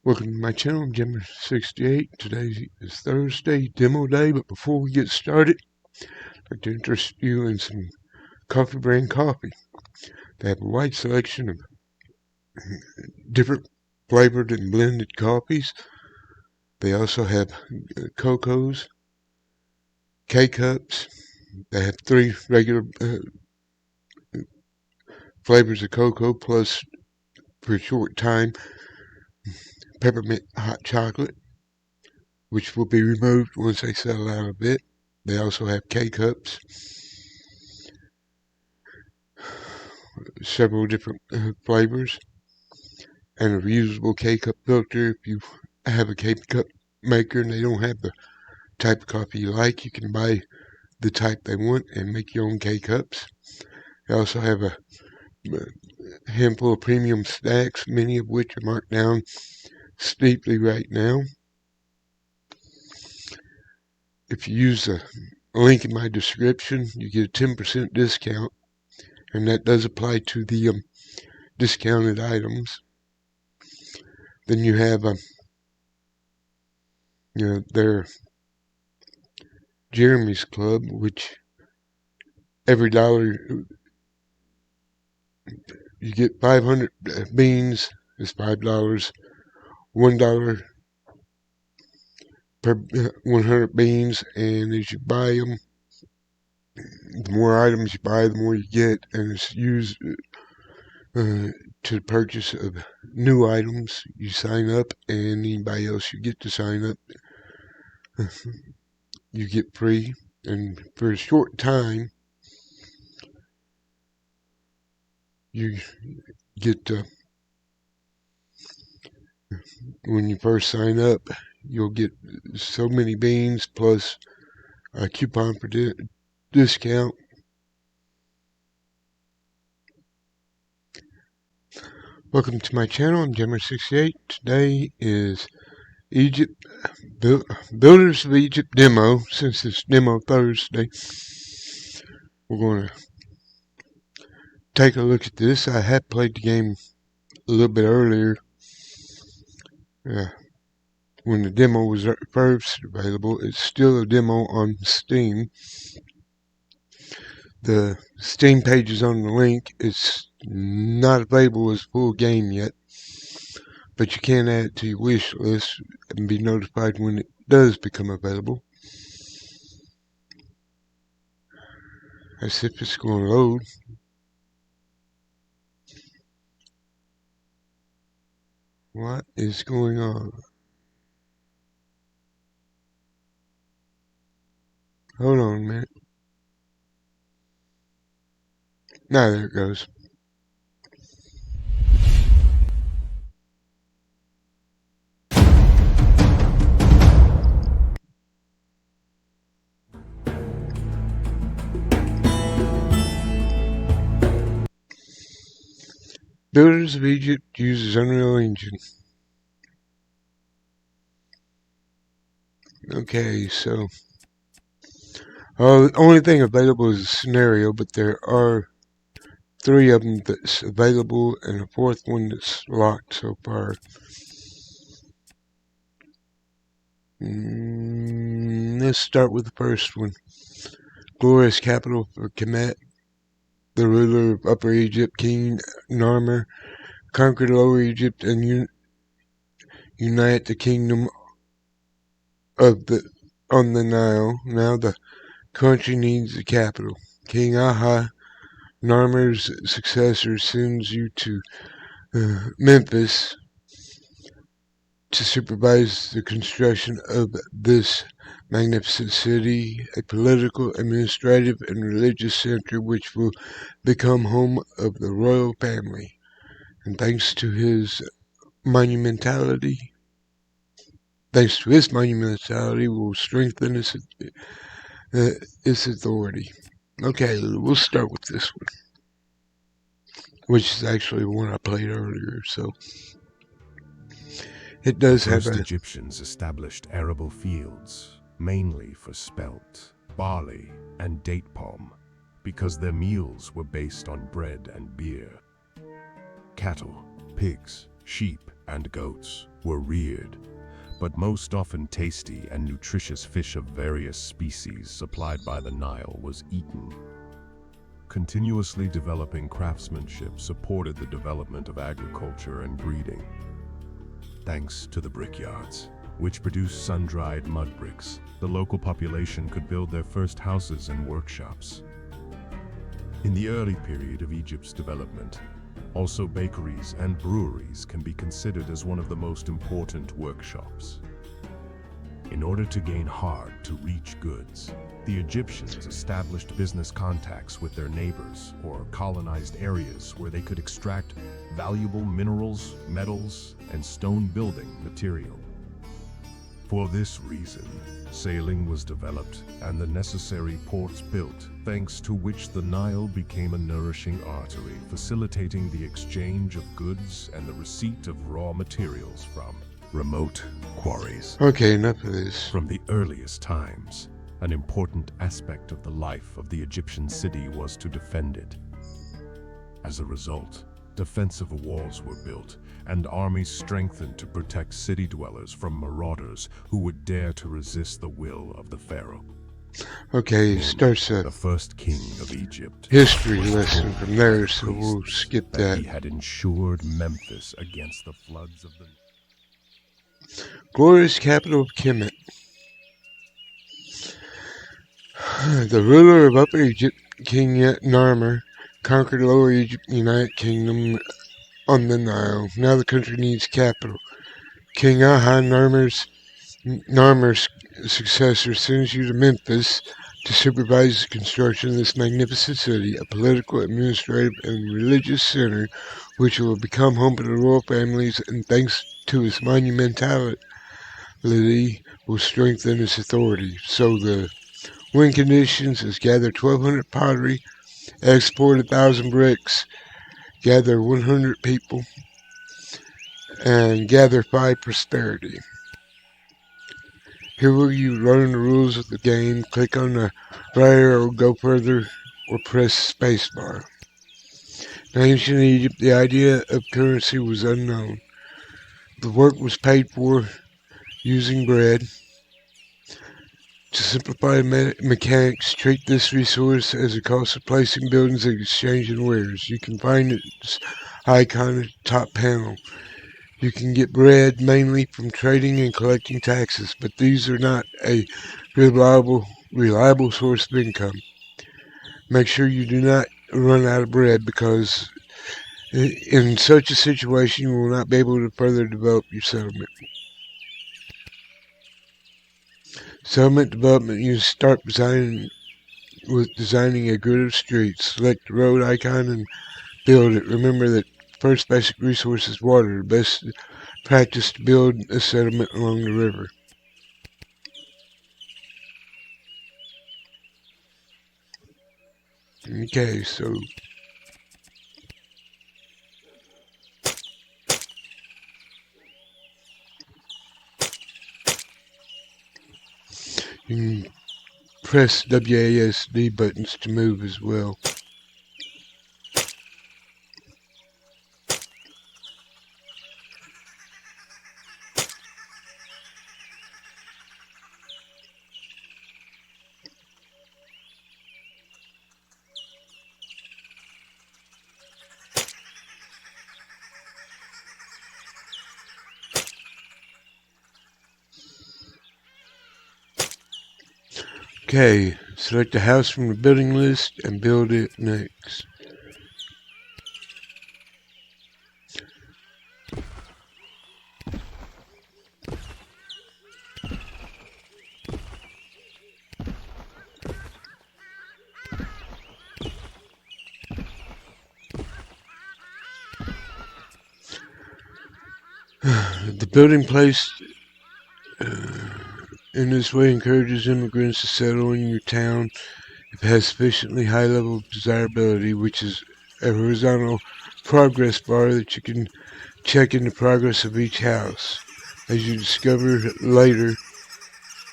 Welcome to my channel. I'm Jammer68. Today is Thursday, demo day, but before we get started, I'd like to interest you in some coffee brand coffee. They have a wide selection of different flavored and blended coffees. They also have Cocos, K-Cups. They have 3 regular flavors of cocoa, plus, for a short time, peppermint hot chocolate, which will be removed once they settle out a bit. They also have K-Cups, several different flavors, and a reusable K-Cup filter. If you have a K-Cup maker and they don't have the type of coffee you like, you can buy the type they want and make your own K-Cups. They also have a handful of premium stacks, many of which are marked down steeply right now. If you use the link in my description, you get a 10% discount, and that does apply to the discounted items. Then you have their Jeremy's Club, which every dollar you get 500 beans is $5. $1 per 100 beans, and as you buy them, the more items you buy, the more you get, and it's used to the purchase of new items. You sign up, and anybody else you get to sign up, you get free. And for a short time, you get when you first sign up, you'll get so many beans plus a coupon for discount. Welcome to my channel. I'm Jammer68. Today is Egypt Builders of Egypt demo. Since it's demo Thursday, we're going to take a look at this. I had played the game a little bit earlier when the demo was first available. It's still a demo on Steam. The Steam page is on the link. It's not available as full game yet, but you can add it to your wish list and be notified when it does become available. As if it's going to load. What is going on? Hold on a minute. Now there it goes. Builders of Egypt uses Unreal Engine. Okay, so the only thing available is a scenario, but there are 3 of them that's available and a 4th one that's locked so far. Let's start with the first one. Glorious capital for Kemet, the ruler of Upper Egypt, King Narmer, conquered Lower Egypt and unite the kingdom on the Nile. Now the country needs a capital. King Aha, Narmer's successor, sends you to Memphis to supervise the construction of this magnificent city, a political, administrative, and religious center which will become home of the royal family. And thanks to his monumentality, will strengthen its authority. Okay, we'll start with this one, which is actually one I played earlier. So it does have First Egyptians established arable fields, mainly for spelt, barley, and date palm, because their meals were based on bread and beer. Cattle, pigs, sheep, and goats were reared, but most often tasty and nutritious fish of various species supplied by the Nile was eaten. Continuously developing craftsmanship supported the development of agriculture and breeding. Thanks to the brickyards, which produced sun-dried mud bricks, the local population could build their first houses and workshops. In the early period of Egypt's development, also bakeries and breweries can be considered as one of the most important workshops. In order to gain hard-to-reach goods, the Egyptians established business contacts with their neighbors or colonized areas where they could extract valuable minerals, metals, and stone building material. For this reason, sailing was developed and the necessary ports built, thanks to which the Nile became a nourishing artery, facilitating the exchange of goods and the receipt of raw materials from remote quarries. Okay, enough of this. From the earliest times, an important aspect of the life of the Egyptian city was to defend it. As a result, defensive walls were built and armies strengthened to protect city dwellers from marauders who would dare to resist the will of the pharaoh. Okay, starts The a first king of Egypt history was lesson told from there, by so we'll priests skip that that. he had ensured Memphis against the floods of the Glorious capital of Kemet. The ruler of Upper Egypt, King Narmer, conquered Lower Egypt, United Kingdom on the Nile. Now the country needs capital. King Aha, Narmer's successor, sends you to Memphis to supervise the construction of this magnificent city, a political, administrative, and religious center which will become home to the royal families, and thanks to its monumentality, will strengthen its authority. So the win conditions is gather 1,200 pottery, export 1,000 bricks, gather 100 people, and gather 5 prosperity. Here will you learn the rules of the game. Click on the right arrow, go further, or press spacebar. In ancient Egypt, the idea of currency was unknown. The work was paid for using bread. To simplify mechanics, treat this resource as a cost of placing buildings and exchanging wares. You can find its icon at the top panel. You can get bread mainly from trading and collecting taxes, but these are not a reliable source of income. Make sure you do not run out of bread, because in such a situation you will not be able to further develop your settlement. Settlement development, you start designing a grid of streets. Select the road icon and build it. Remember that first basic resource is water. The best practice to build a settlement along the river. Okay, so you can press WASD buttons to move as well. Okay, select a house from the building list and build it next. The building placed in this way encourages immigrants to settle in your town if it has sufficiently high level of desirability, which is a horizontal progress bar that you can check in the progress of each house. As you discover later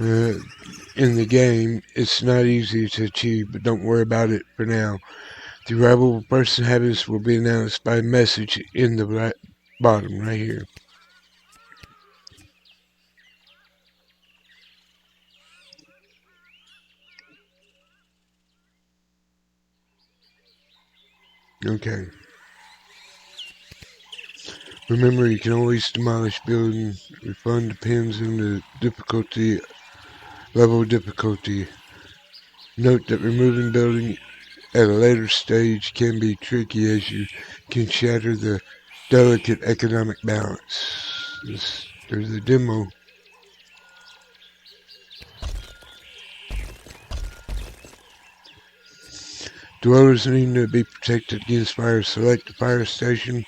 in the game, it's not easy to achieve, but don't worry about it for now. The arrival of person habits will be announced by a message in the bottom right here. Okay. Remember, you can always demolish buildings. Refund depends on the level of difficulty. Note that removing building at a later stage can be tricky as you can shatter the delicate economic balance. There's a demo. Dwellers need to be protected against fire. Select the fire station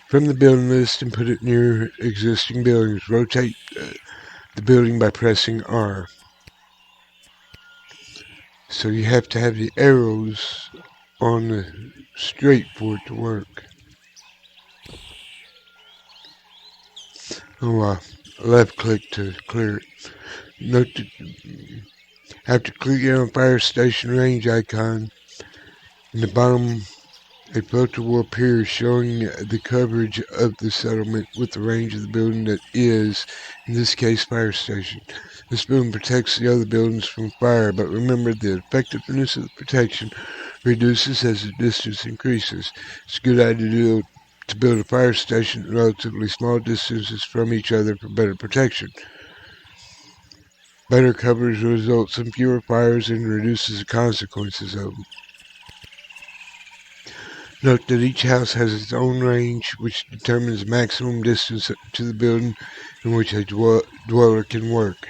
from the building list and put it near existing buildings. Rotate the building by pressing R. So you have to have the arrows on the straight for it to work. Oh, left click to clear it. Note that after clicking on fire station range icon in the bottom, a filter will appear showing the coverage of the settlement with the range of the building that is, in this case, fire station. This building protects the other buildings from fire, but remember the effectiveness of the protection reduces as the distance increases. It's a good idea to build a fire station at relatively small distances from each other for better protection. Better coverage results in fewer fires and reduces the consequences of them. Note that each house has its own range, which determines the maximum distance to the building in which a dweller can work.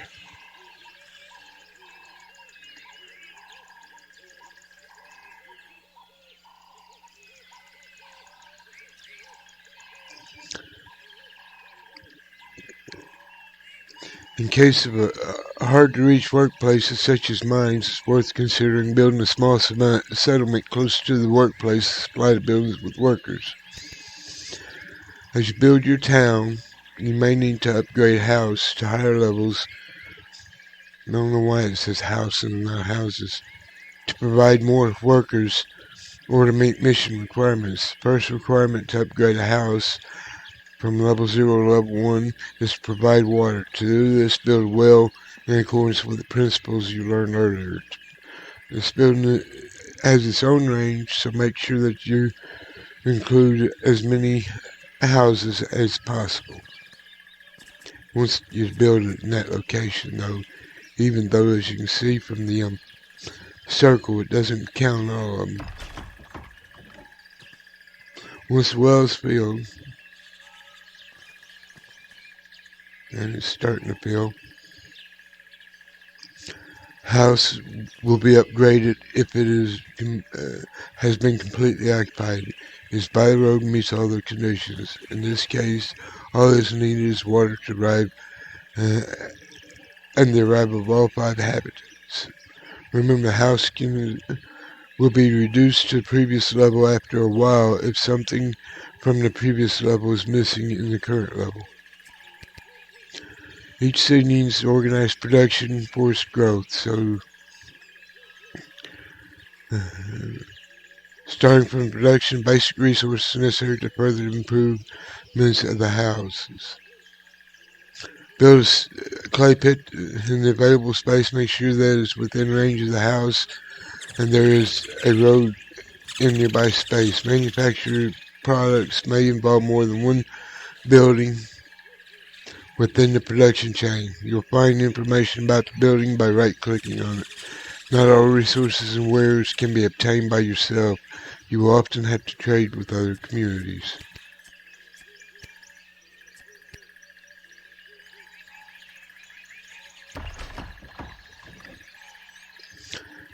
In case of hard-to-reach workplaces such as mines, it's worth considering building a small settlement close to the workplace to supply the buildings with workers. As you build your town, you may need to upgrade a house to higher levels. I don't know why it says house and not houses. To provide more workers or to meet mission requirements. First requirement to upgrade a house from level 0 to level 1 is to provide water. To do this, build a well in accordance with the principles you learned earlier. This building has its own range, so make sure that you include as many houses as possible. Once you build it in that location, though, even though as you can see from the circle, it doesn't count all of them. Once the well is filled, and it's starting to fill, house will be upgraded if it has been completely occupied, is by the road and meets all the conditions. In this case, all that's needed is water to arrive uh, and the arrival of all 5 habitants. Remember, the house will be reduced to the previous level after a while if something from the previous level is missing in the current level. Each city needs organized production for its growth, so starting from production, basic resources necessary to further improvements of the houses. Build a clay pit in the available space. Make sure that it's within range of the house and there is a road in nearby space. Manufactured products may involve more than one building within the production chain. You'll find information about the building by right-clicking on it. Not all resources and wares can be obtained by yourself. You will often have to trade with other communities.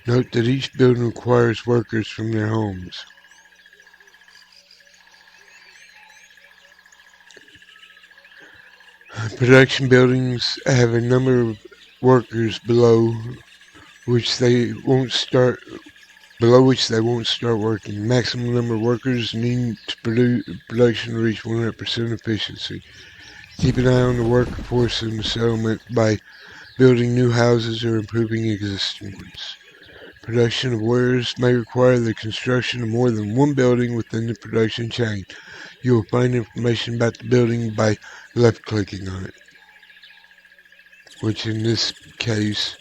Note that each building requires workers from their homes. Production buildings have a number of workers which they won't start below which they won't start working. Maximum number of workers needed to production reach 100% efficiency. Keep an eye on the workforce in the settlement by building new houses or improving existing ones. Production of wares may require the construction of more than one building within the production chain. You will find information about the building by left-clicking on it, which in this case,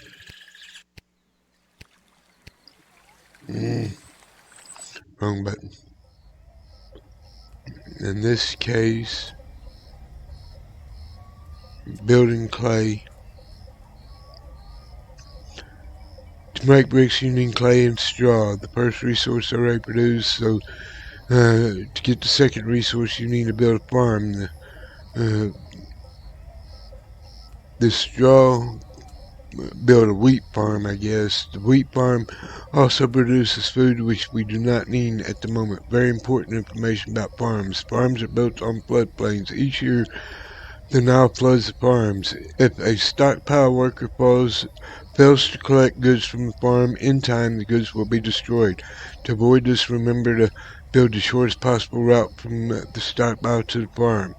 wrong button. In this case, building clay. To make bricks, you need clay and straw. The first resource already produced, so to get the second resource, you need to build a farm. The straw, build a wheat farm, I guess. The wheat farm also produces food which we do not need at the moment. Very important information about farms. Farms are built on floodplains. Each year, the Nile floods the farms. If a stockpile worker fails to collect goods from the farm in time, the goods will be destroyed. To avoid this, remember to build the shortest possible route from the stockpile to the farm.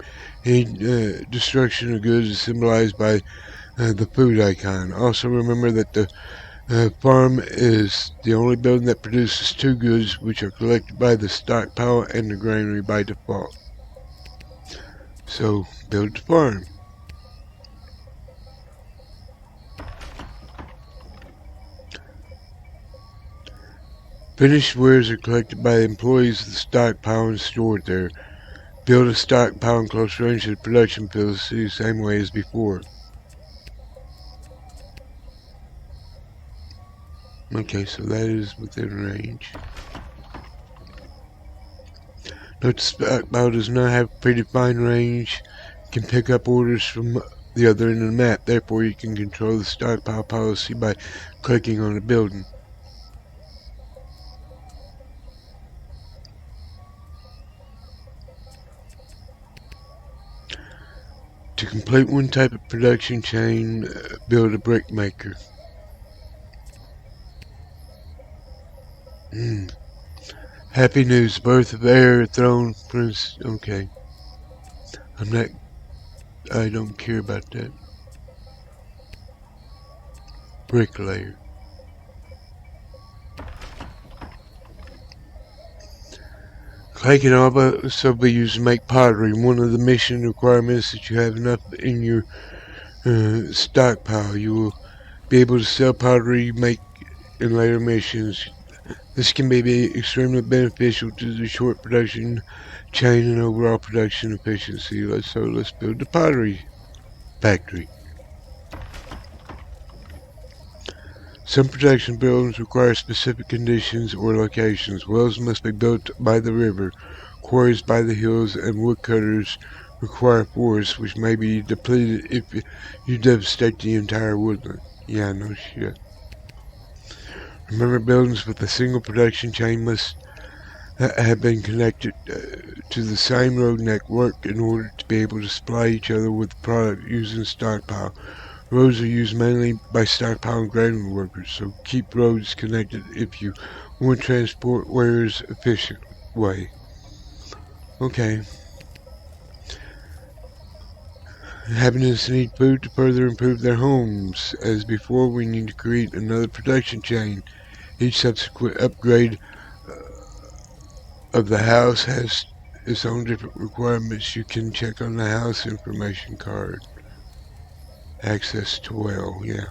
Any destruction of goods is symbolized by the food icon. Also remember that the farm is the only building that produces two goods, which are collected by the stockpile and the granary by default. So, build the farm. Finished wares are collected by the employees of the stockpile and stored there. Build a stockpile in close range to the production facility, same way as before. Okay, so that is within range. Note the stockpile does not have a predefined range. You can pick up orders from the other end of the map. Therefore, you can control the stockpile policy by clicking on the building. To complete one type of production chain, build a brick maker. Happy news, birth of heir, throne, prince. Okay. I don't care about that. Bricklayer. Clay can also be used to make pottery. One of the mission requirements is that you have enough in your stockpile. You will be able to sell pottery you make in later missions. This can be extremely beneficial to the short production chain and overall production efficiency. Let's build the pottery factory. Some production buildings require specific conditions or locations. Wells must be built by the river, quarries by the hills, and woodcutters require forests, which may be depleted if you devastate the entire woodland. Yeah, no shit. Remember, buildings with a single production chain must have been connected to the same road network in order to be able to supply each other with the product using stockpile. Roads are used mainly by stockpile and granary workers, so keep roads connected if you want to transport wares efficient way. Okay. Inhabitants need food to further improve their homes. As before, we need to create another production chain. Each subsequent upgrade of the house has its own different requirements. You can check on the house information card. Access to well, yeah.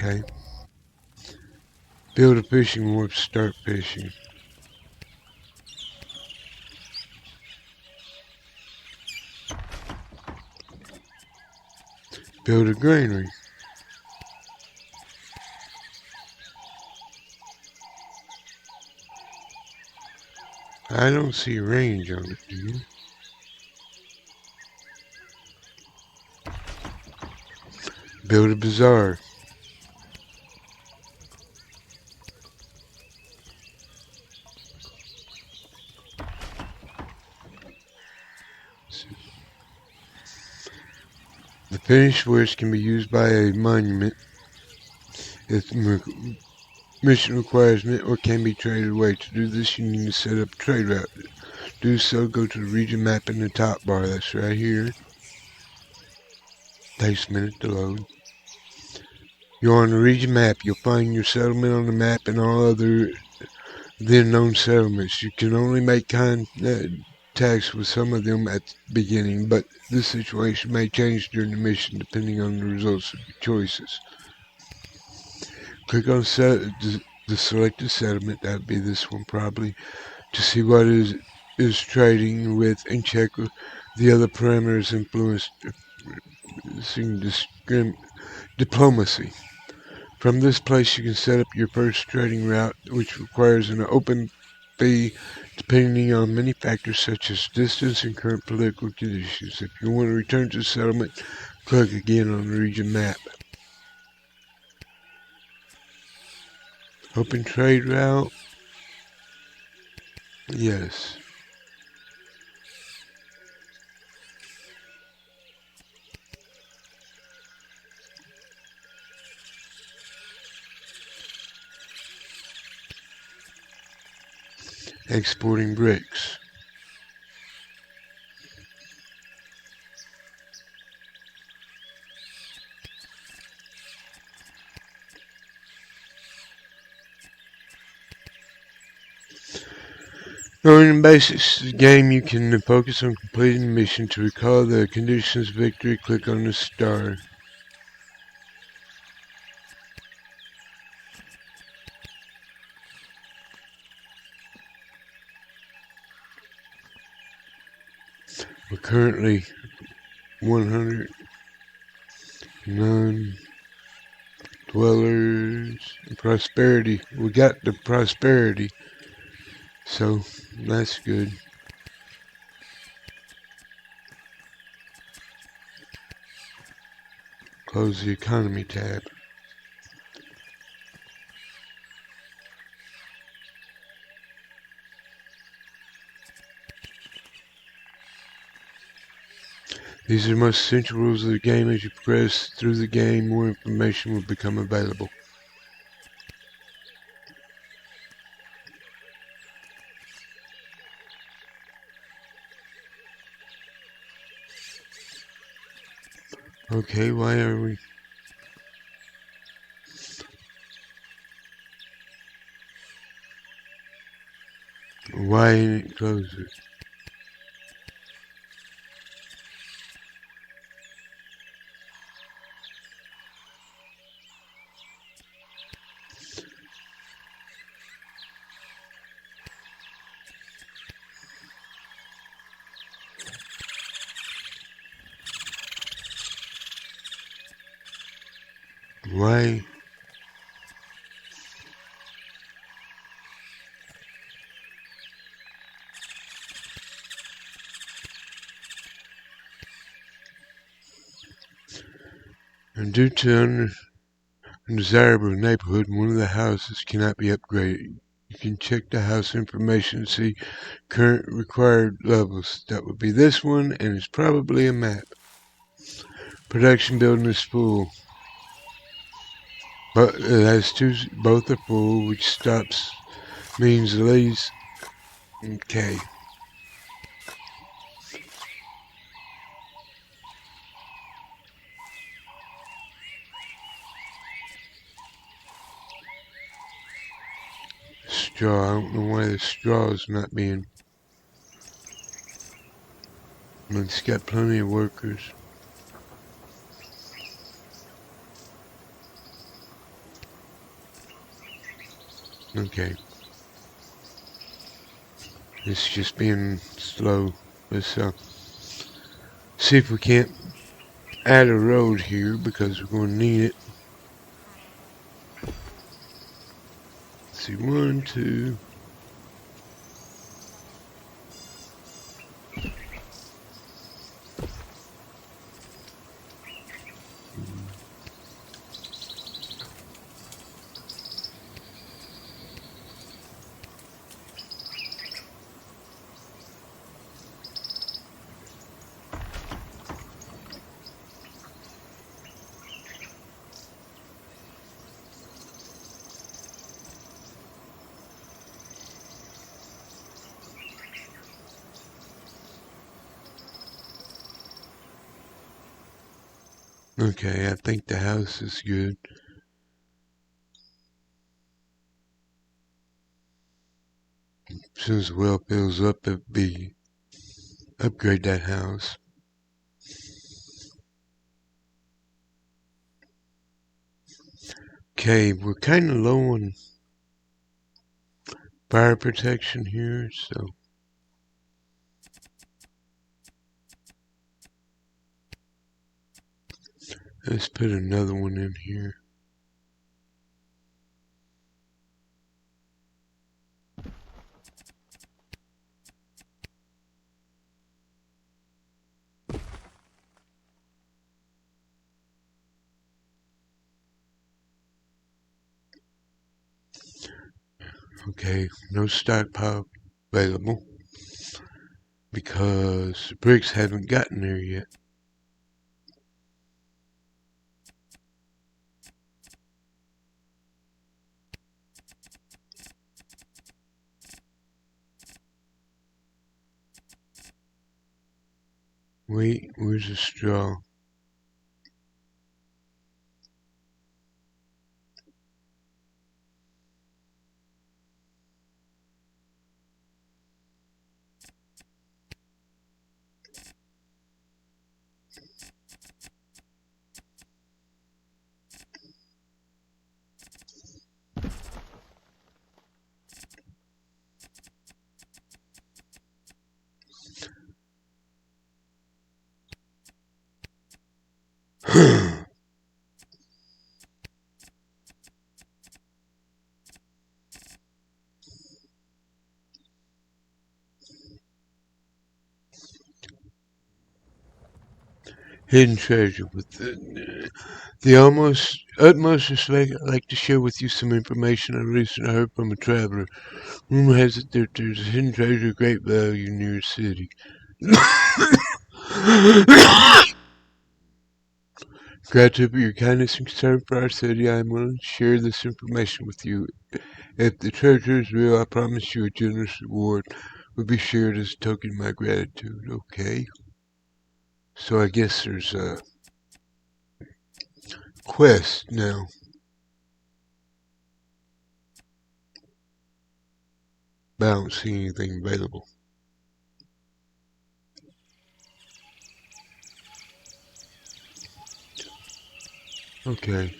Okay. Build a fishing wharf, start fishing. Build a granary. I don't see range on it, do you? Build a bazaar. The finished wares can be used by a monument if mission requires it or can be traded away. To do this, you need to set up a trade route. To do so, go to the region map in the top bar. That's right here. Takes a minute to load. You're on the region map. You'll find your settlement on the map and all other then known settlements. You can only make contacts with some of them at the beginning, but this situation may change during the mission depending on the results of your choices. Click on the selected settlement, that would be this one probably, to see what is trading with and check the other parameters influencing diplomacy. From this place you can set up your first trading route, which requires an open fee depending on many factors such as distance and current political conditions. If you want to return to the settlement, click again on the region map. Open trade route. Yes. Exporting bricks. Knowing the basics of the game, you can focus on completing the mission. To recall the conditions of victory, click on the star. We're currently 109 dwellers. Prosperity. We got the prosperity. So that's good. Close the economy tab. These are the most essential rules of the game. As you progress through the game, more information will become available. Okay, why are we... Why ain't it closed? Why? And due to undesirable neighborhood, one of the houses cannot be upgraded. You can check the house information and see current required levels. That would be this one, and it's probably a map. Production building is full. But it has both are full, which stops means delays. Okay. Straw. I don't know why the straw is not being... It's got plenty of workers. Okay. It's just being slow. Let's see if we can't add a road here because we're going to need it. Let's see, 1, 2. Okay, I think the house is good. soon as the well fills up, it'll be upgrade that house. Okay, we're kind of low on fire protection here, so let's put another one in here. Okay, no stockpile available because the bricks haven't gotten there yet. Wait, where's the straw? Hidden treasure. With the almost utmost respect, I'd like to share with you some information I recently heard from a traveler. Rumor has it that there's a hidden treasure of great value near the city. Gratitude for your kindness and concern for our city, I am willing to share this information with you. If the treasure is real, I promise you a generous reward will be shared as a token of my gratitude. Okay. So I guess there's a quest now. But I don't see anything available. Okay.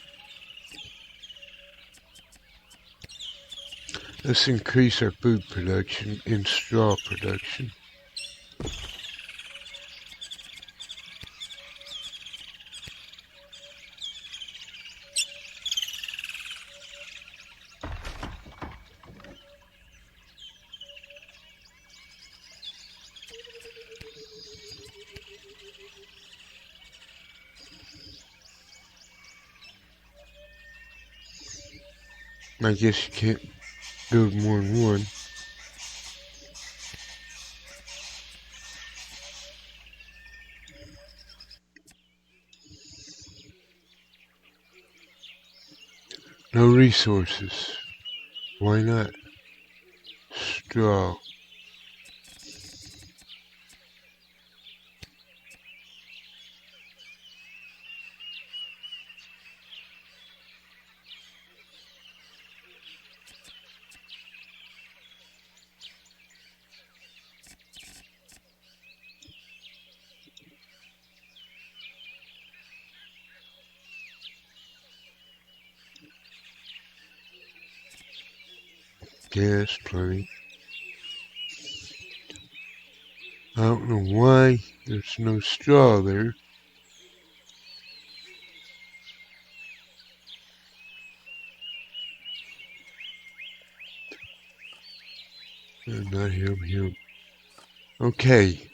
Let's increase our food production and straw production. I guess you can't build more than one. No resources. Why not? Straw. Gas, plenty. I don't know why there's no straw there. Not him. Okay.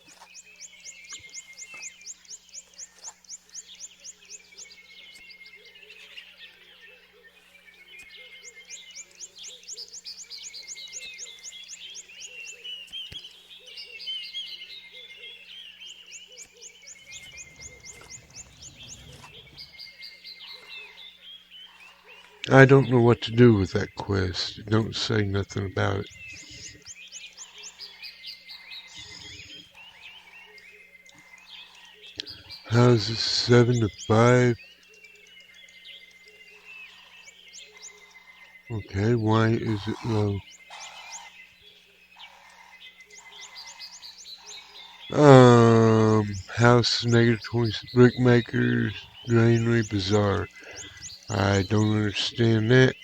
I don't know what to do with that quest. It don't say nothing about it. How's this 7 to 5? Okay, why is it low? House negative 20, brickmakers, granary, bazaar. I don't understand that.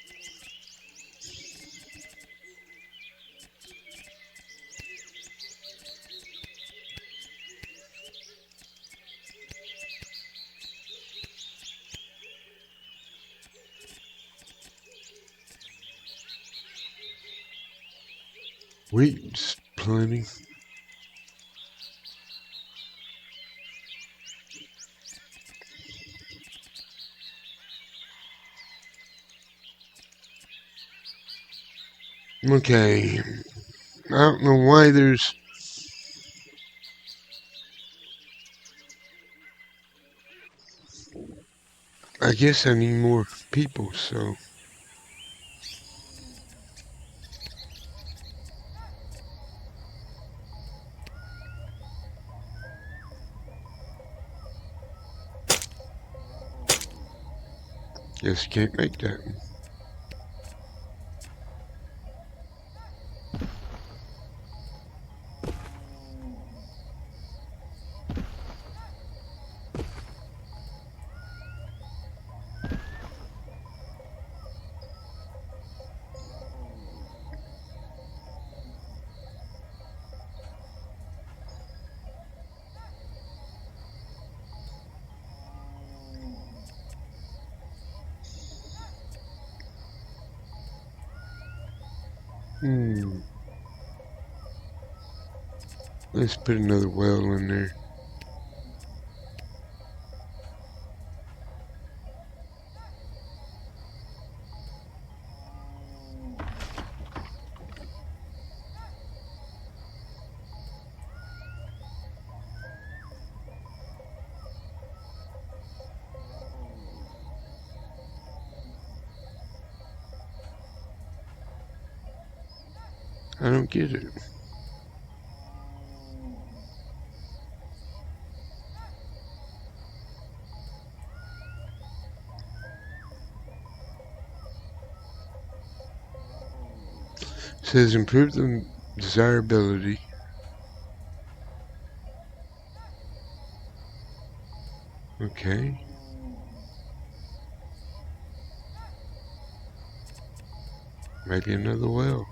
Wheat's plenty. Okay. I don't know why there's. I guess I need more people, so. Guess can't make that. Hmm. Let's put another well in there. I don't get it. It says improve the desirability. Okay. Maybe another well.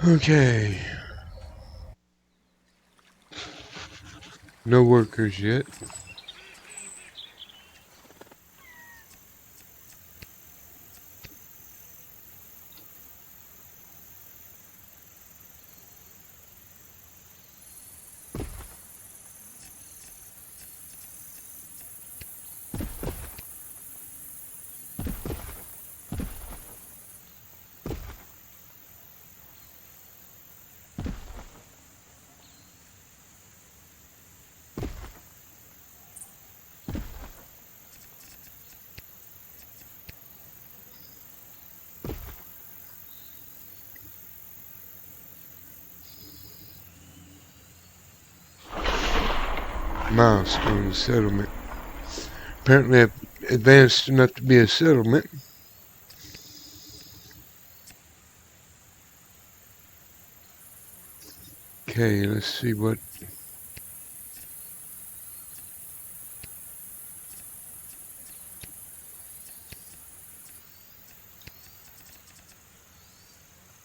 Okay. No workers yet. Milestone settlement. Apparently I've advanced enough to be a settlement. Okay, let's see what.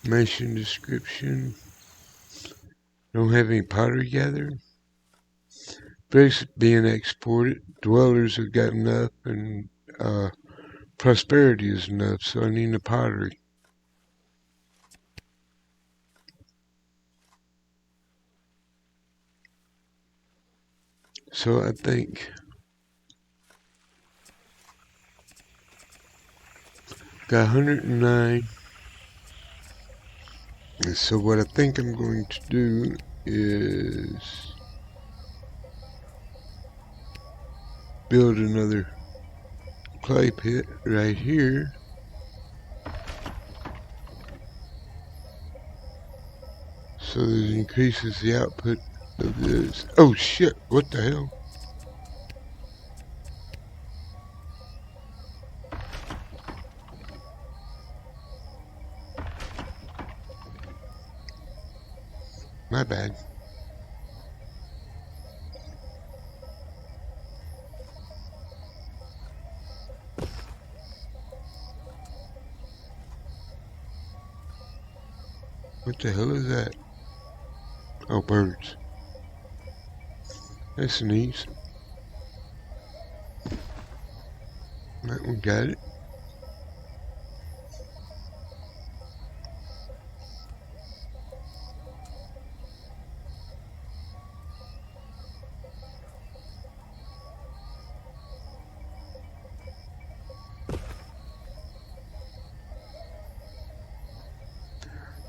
Mission description. Don't have any pottery gathered. Bricks being exported. Dwellers have got enough, and prosperity is enough, so I need the pottery. So I think got 109. And so what I think I'm going to do is build another clay pit right here. So that increases the output of this. Oh shit, what the hell? My bad. What the hell is that? Oh, birds. That's neat. That one got it.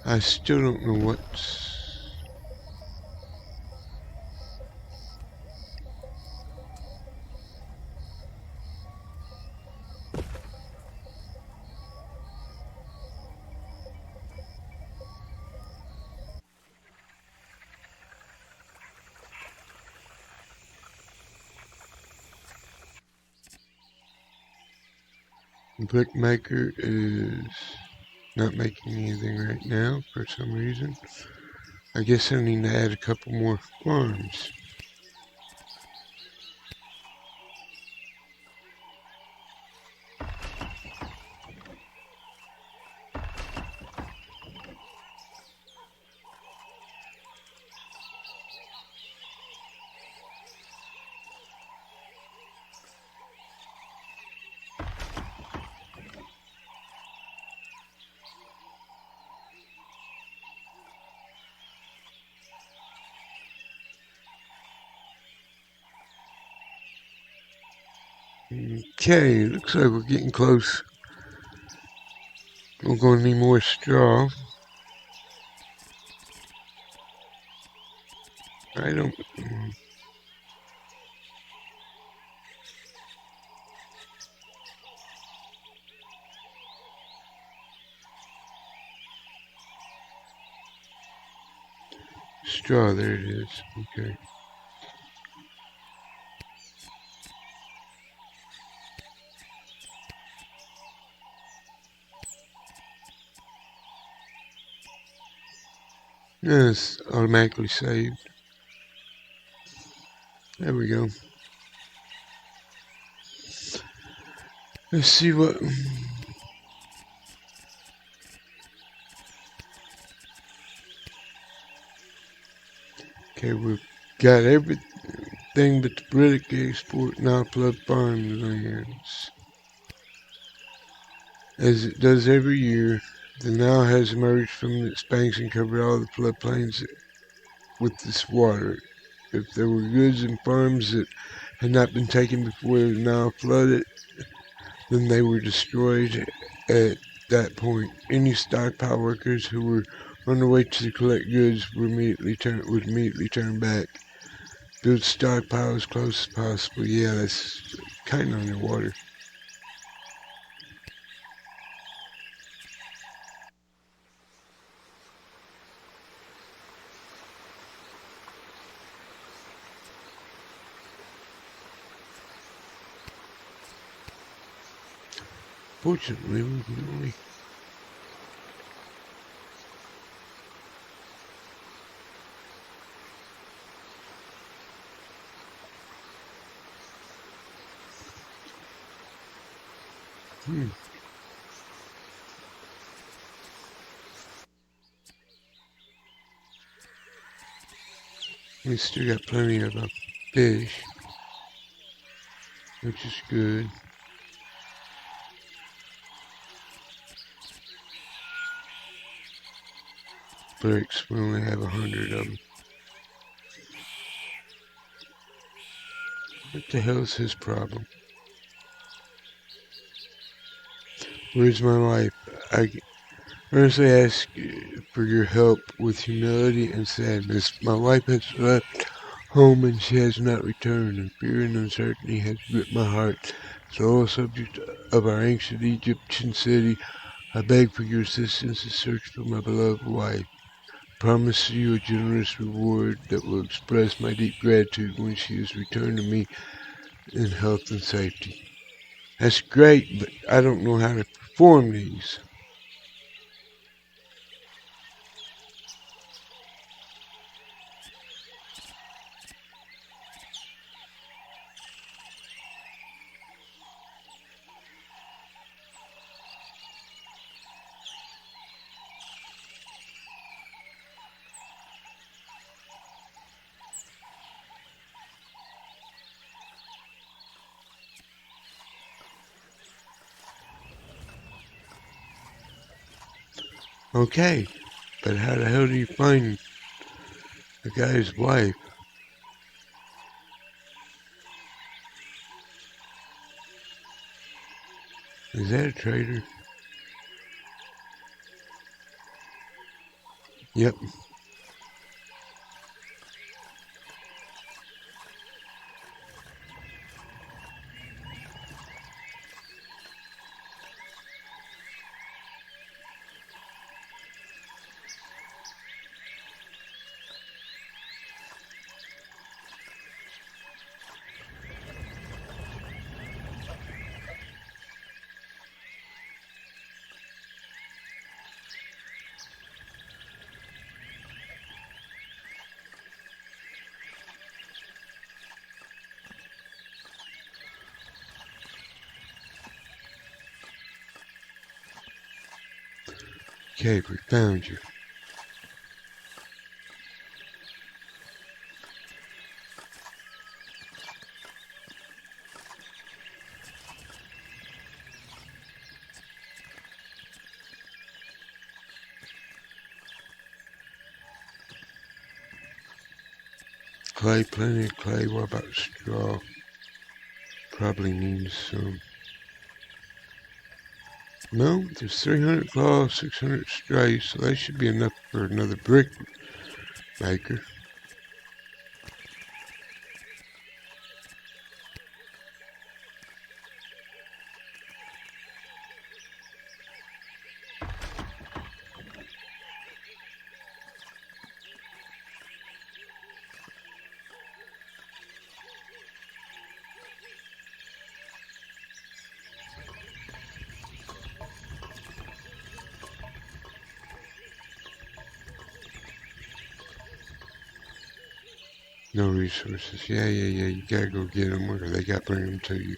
I still don't know what's... Brickmaker is not making anything right now for some reason. I guess I need to add a couple more farms. Okay, looks like we're getting close. We're going to need more straw. I don't... Straw, there it is. Okay. Yes, automatically saved. There we go. Let's see what... Okay, we've got everything but the British export now flood farmlands. As it does every year, the Nile has emerged from its banks and covered all the floodplains with this water. If there were goods and farms that had not been taken before the Nile flooded, then they were destroyed at that point. Any stockpile workers who were on their way to collect goods would immediately turn back. Build stockpile as close as possible. Yeah, that's kind of underwater. Fortunately, we can only... We still got plenty of fish, which is good. Bricks, we only have 100 of them. What the hell is his problem? Where's my wife? I earnestly ask for your help with humility and sadness. My wife has left home and she has not returned, and fear and uncertainty has gripped my heart Sole subject of our ancient Egyptian city, I beg for your assistance to search for my beloved wife. Promise you a generous reward that will express my deep gratitude when she is returned to me in health and safety. That's great, but I don't know how to perform these. Okay, but how the hell do you find the guy's wife? Is that a traitor? Yep. Okay, we found you. Clay, plenty of clay. What about straw? Probably needs some. No, there's 300 claws, 600 strays, so that should be enough for another brick maker. No resources. Yeah. You gotta go get them, or they gotta bring them to you.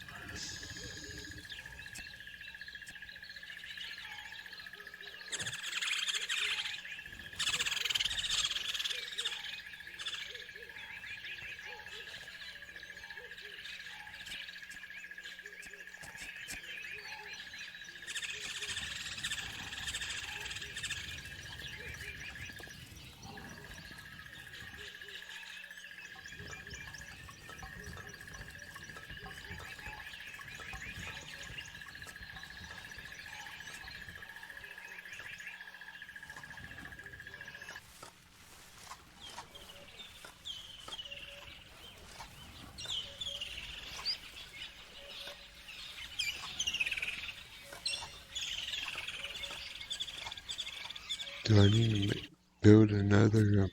Do I need to build another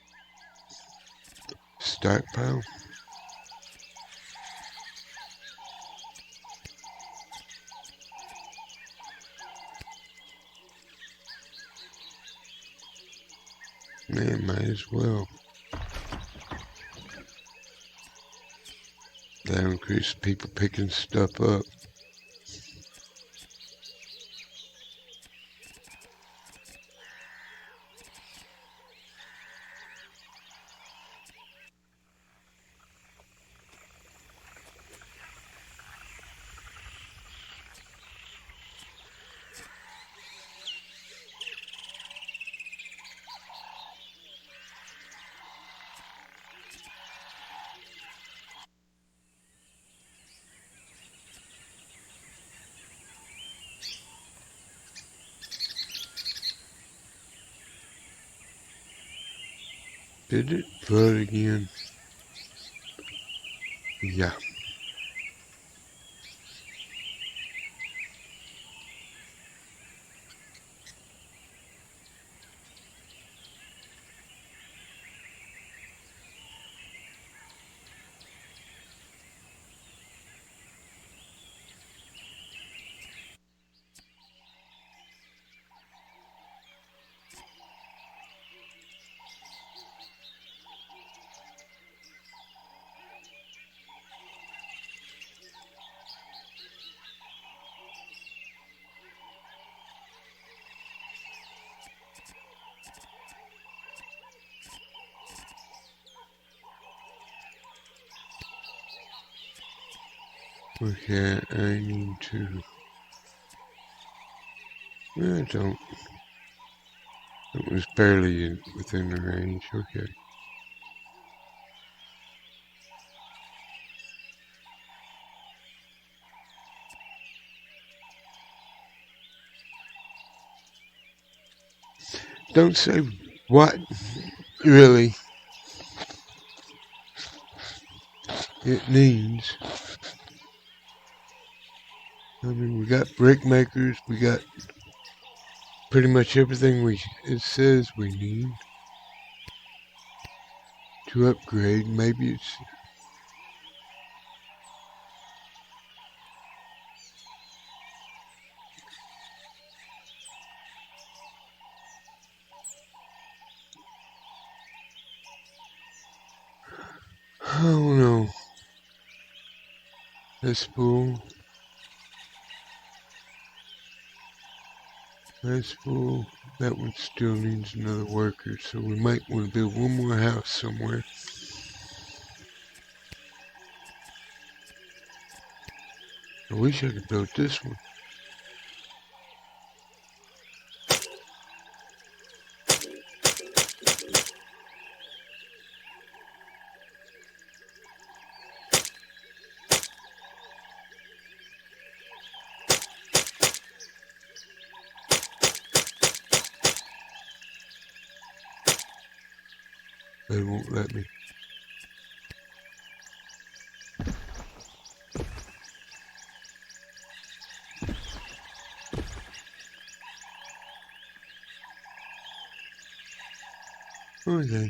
stockpile? Man, might as well. That'll increase people picking stuff up. Did it flood again? Yeah. Okay, I need to... I don't. It was barely within the range. Okay. Don't say what really it needs. I mean, we got brick makers. We got pretty much everything it says we need to upgrade. Maybe it's... I don't know. That's full. That's full. That one still needs another worker, so we might want to build one more house somewhere. I wish I could build this one. They won't let me. Okay.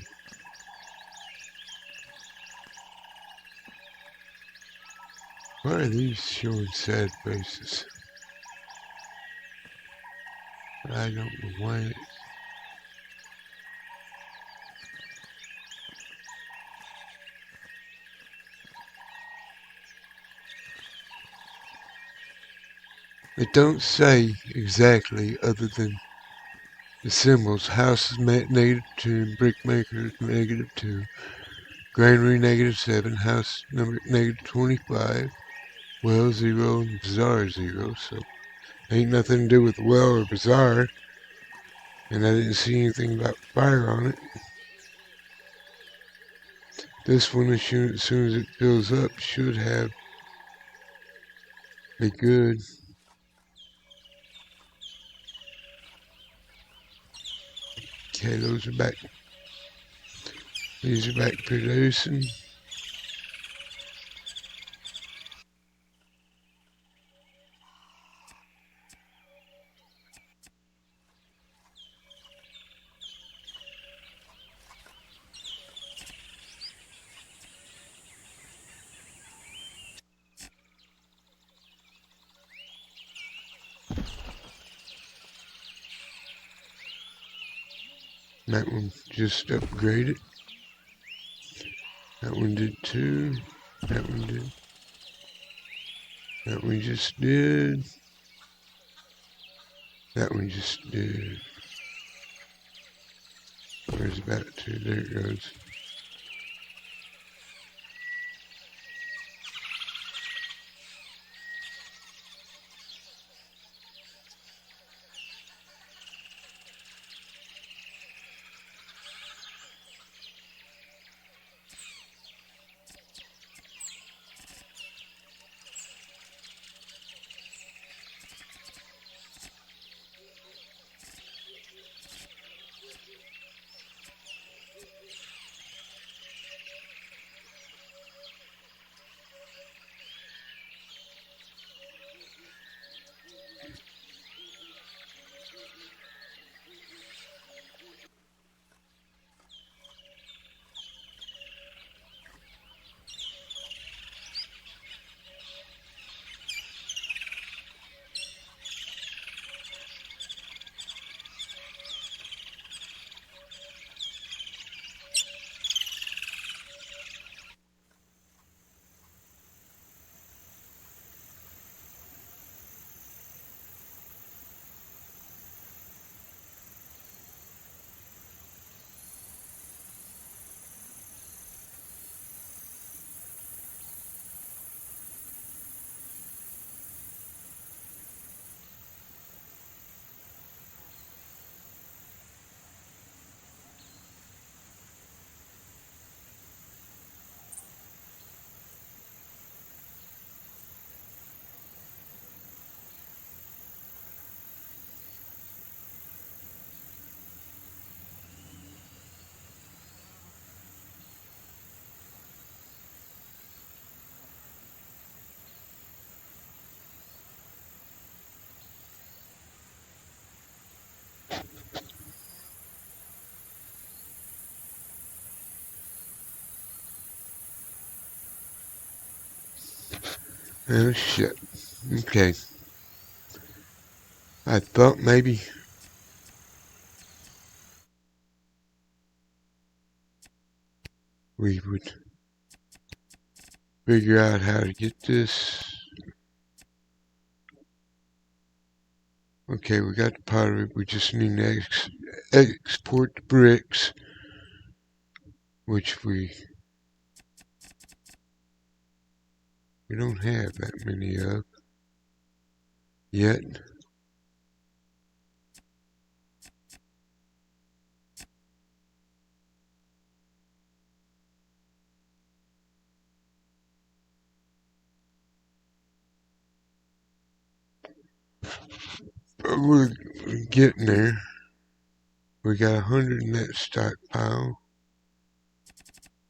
Why are these showing sad faces? I don't know why. It don't say exactly other than the symbols. House is -2, brick maker -2, granary -7, house number -25, well 0, and bazaar 0. So ain't nothing to do with the well or bazaar. And I didn't see anything about fire on it. This one, as soon as it fills up, should be good. Okay, those are back. These are back producing. That one just upgraded. That one did too. That one did. That one just did. That one just did. Where's about to? There it goes. Oh shit. Okay. I thought maybe we would figure out how to get this. Okay, we got the pottery. We just need to export the bricks, which we don't have that many of yet. But we're getting there. We got 100 in that stockpile.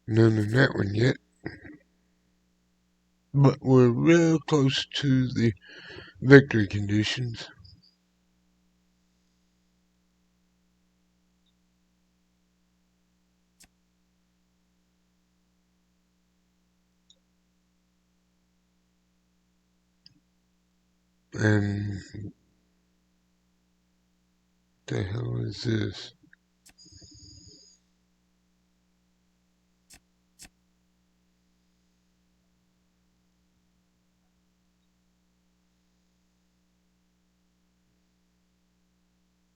None in that one yet. But we're real close to the victory conditions. And the hell is this?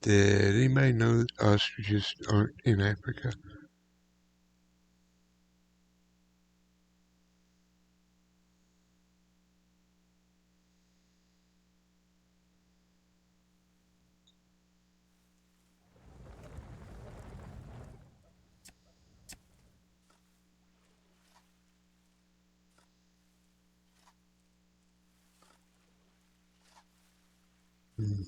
Did anybody know that ostriches aren't in Africa? Hmm,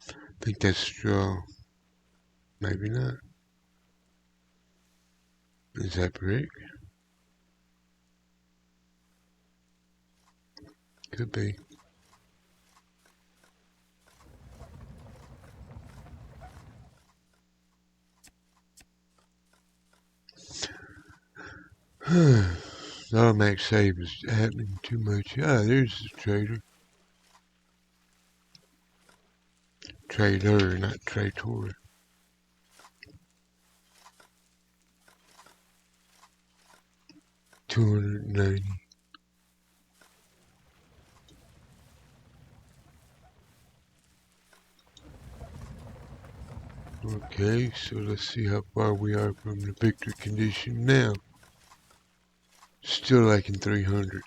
I think that's straw. Maybe not. Is that brick? Could be. Automatic save is happening too much. Ah, there's the trader. Trader, not traitor. 290. Okay, so let's see how far we are from the victory condition now. Still lacking 300.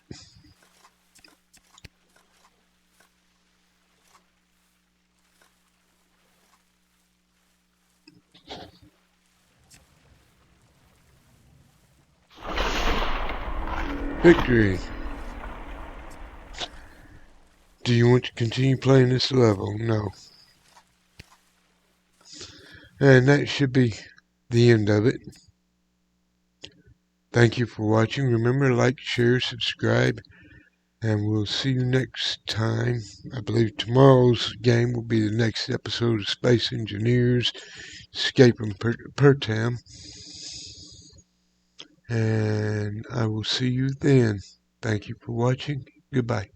Victory! Do you want to continue playing this level? No. And that should be the end of it. Thank you for watching. Remember, like, share, subscribe, and we'll see you next time. I believe tomorrow's game will be the next episode of Space Engineers Escaping Pertam. And I will see you then. Thank you for watching. Goodbye.